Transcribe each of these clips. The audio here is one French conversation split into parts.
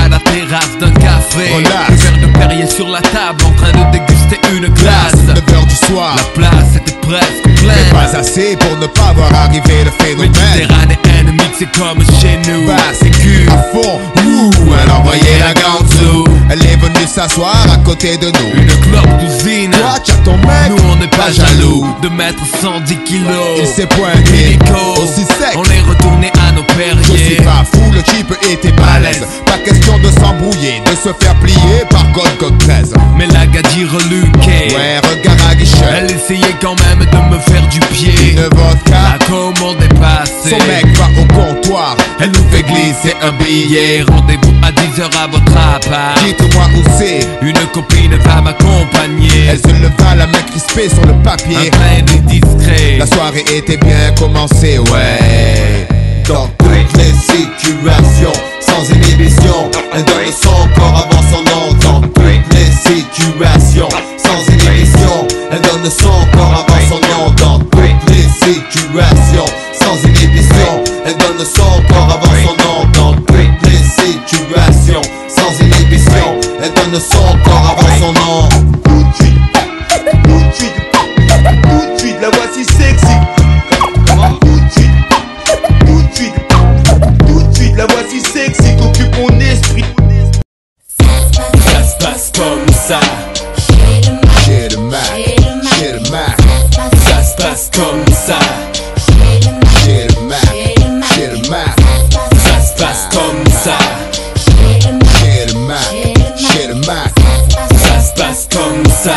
à la terrasse d'un café. Relax. Le verre de Perrier sur la table en train de déguster une glace. 9h du soir, La place était presque mais pleine. pas assez pour ne pas voir arriver le phénomène. Méditerranéenne, mixée comme chez nous. Bah c'est cul à fond, ouh, elle envoyait la grande zoo. Elle est venue s'asseoir à côté de nous. Une clope cousine. Toi tu as ton mec, Nous on n'est pas jaloux de mettre 110 kilos. il s'est pointé, Illico. aussi sec. On est retourné à nos Je suis Perrier. pas fou, le type était balèze. Pas question de s'embrouiller, de se faire plier par code 13. Mais la gadji reluquée. Ouais, regard à guichet, Elle essayait quand même de me faire du pied. une vodka. La commande est passée. Son mec va au comptoir, Elle nous fait glisser un billet. Rendez-vous à 10h à votre appart. dites-moi où c'est. Une copine va m'accompagner. Elle se leva, la main crispée sur le Un papier. plein de discret. La soirée était bien commencée, ouais. Dans toutes les situations, sans inhibition, elle donne son corps avant son nom. Dans toutes les situations, sans inhibition, elle donne son corps avant son nom. Dans toutes les situations, sans inhibition, elle donne son corps avant son nom. Dans toutes les situations, sans inhibition, elle donne son corps avant son nom. Tout de suite, tout de suite, tout de suite, la voici sexy. Tout de suite. Tout de suite, la voici sexy qu'occupe mon esprit. Ça se passe comme ça. J'ai le Mac, j'ai le Mac, Ça se passe comme ça. j'ai le Mac, j'ai le Mac, Ça se passe comme ça. j'ai le Mac, j'ai le Mac, Ça se passe comme ça.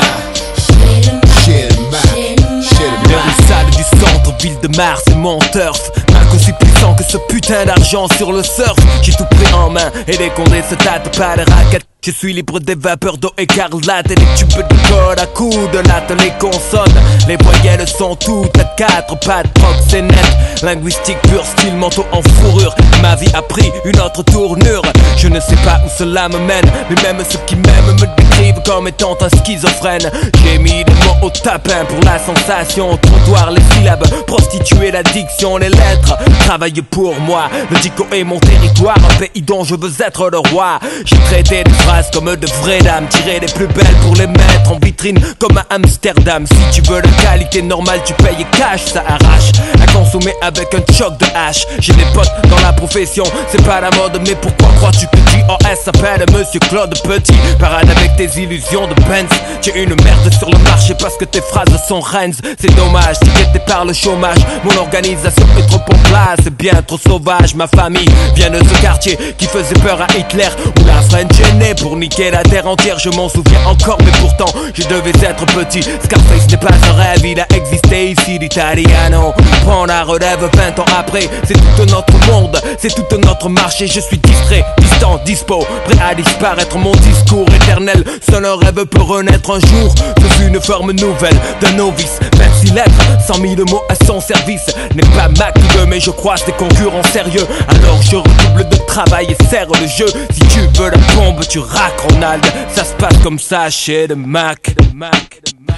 j'ai le Mac, j'ai le Les Mac. rues sales du centre-ville de Mars, c'est mon turf. Mac aussi puissant que ce putain d'argent sur le surf. J'ai tout pris en main et les condés se tâtent pas de raquettes. Je suis libre des vapeurs d'eau écarlate et les tubes de code à coups de latte, les consonnes. Les voyelles sont toutes à quatre pattes, proc c'est net. Linguistique pur, style manteau en fourrure. Ma vie a pris une autre tournure. Je ne sais pas où cela me mène, mais même ceux qui m'aiment me décrivent comme étant un schizophrène. J'ai mis des mots au tapin pour la sensation. Trottoir, les syllabes, prostituer l'addiction, les lettres. Travailler pour moi, le dico est mon territoire, un pays dont je veux être le roi. J'ai traité des phrases comme de vraies dames, tiré les plus belles pour les mettre en vitrine comme à Amsterdam. Si tu veux la qualité normale, tu payes cash, ça arrache à consommer avec un choc de hache. J'ai des potes dans la profession, c'est pas la mode, mais pourquoi crois-tu que JOS s'appelle Monsieur Claude Petit? Parade avec tes illusions de Benz. Tu es une merde sur le marché parce que tes phrases sont Rennes. C'est dommage, ticketé par le chômage. Mon organisation est trop en place, c'est bien trop sauvage. Ma famille vient de ce quartier qui faisait peur à Hitler, où la French est née pour niquer la terre entière. Je m'en souviens encore, mais pourtant je devais être petit. Scarface n'est pas un rêve, il a existé ici. L'Italiano prend la relève 20 ans après. C'est tout notre monde, c'est tout notre marché. Je suis distrait, distant, dispo, prêt à disparaître. Mon discours éternel, seul un rêve peut renaître un jour sous une forme nouvelle d'un novice. 26 lettres, 100 000 mots à son service. N'est pas Mac qui veut, mais je croise des concurrents sérieux. Alors je redouble de travail et serre le jeu. Si tu veux la bombe, tu raques Ronald. Ça se passe comme ça chez le Mac.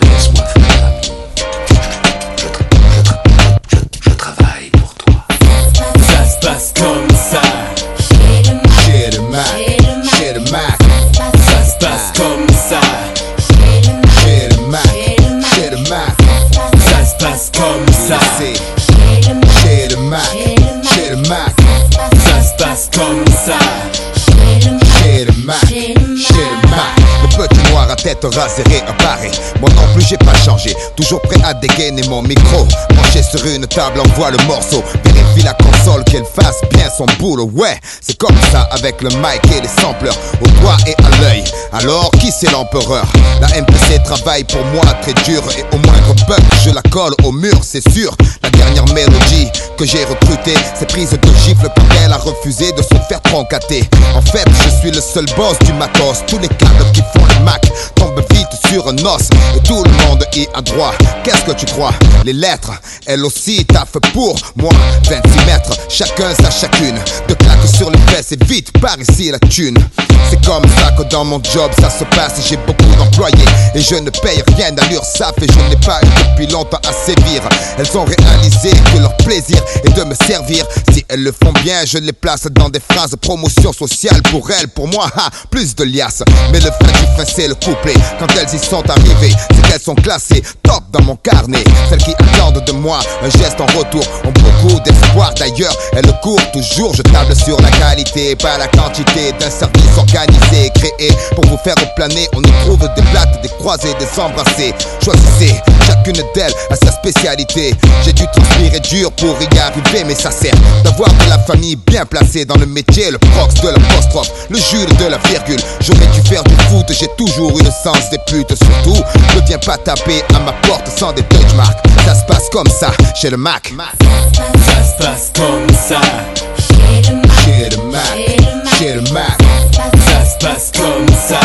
Laisse-moi faire mon ami. Je travaille pour toi. Ça se passe comme ça. J'ai le Mac, j'ai le Mac, Ça se passe comme ça. j'ai le Mac, j'ai le Mac, Ça se passe comme ça. j'ai le Mac, j'ai le Mac, Ça se passe comme ça. j'ai le Mac, j'ai le Mac. Le petit noir à tête rasée réapparait. Moi non plus j'ai pas changé, toujours prêt à dégainer mon micro. Branché sur une table, envoie le morceau. Vérifie la console qu'elle fasse bien son boulot. Ouais, c'est comme ça avec le mic et les sampleurs, au doigt et à l'œil. Alors qui c'est l'empereur? La MPC travaille pour moi très dur, et au moindre bug je la colle au mur, c'est sûr. La dernière mélodie que j'ai recrutée, c'est prise de gifle quand elle a refusé de se faire troncater. En fait je suis le seul boss du matos. Tous les cadres qui font le Mac tombent vite sur un os, et tout le monde y a droit. Qu'est-ce que tu crois? Les lettres, elles aussi taffent pour moi. 26 mètres, chacun sa chacune. De claques sur les fesses et vite par ici la thune. C'est comme ça que dans mon job ça se passe. J'ai beaucoup d'employés et je ne paye rien à l'URSSAF. Et je n'ai pas eu depuis longtemps à sévir. Elles ont réalisé que leur plaisir est de me servir. Si elles le font bien, je les place dans des phrases promotion sociale. Pour elles, pour moi, plus de liasses. Mais le fin du fin c'est le couplet. Quand elles y sont arrivées, c'est qu'elles sont classées top dans mon carnet. Celles qui attendent de moi un geste en retour ont beaucoup d'espoir. D'ailleurs, elles courent toujours. Je table sur la qualité, pas la quantité d'un service organisé, créé pour vous faire planer. On y trouve des plates, des croisés, des embrassés. Choisissez, chacune d'elles a sa spécialité. J'ai dû transpirer dur pour y arriver, mais ça sert d'avoir de la famille bien placée dans le métier. Le prox de l'apostrophe, le Jules de la virgule. J'aurais dû faire du foot, j'ai toujours eu le sens des putes. Surtout, ne viens pas taper à ma porte sans des benchmarks. Ça se passe comme ça chez le Mac. Ça se passe comme ça Chez le Mac, chez le Mac. Ça se passe comme ça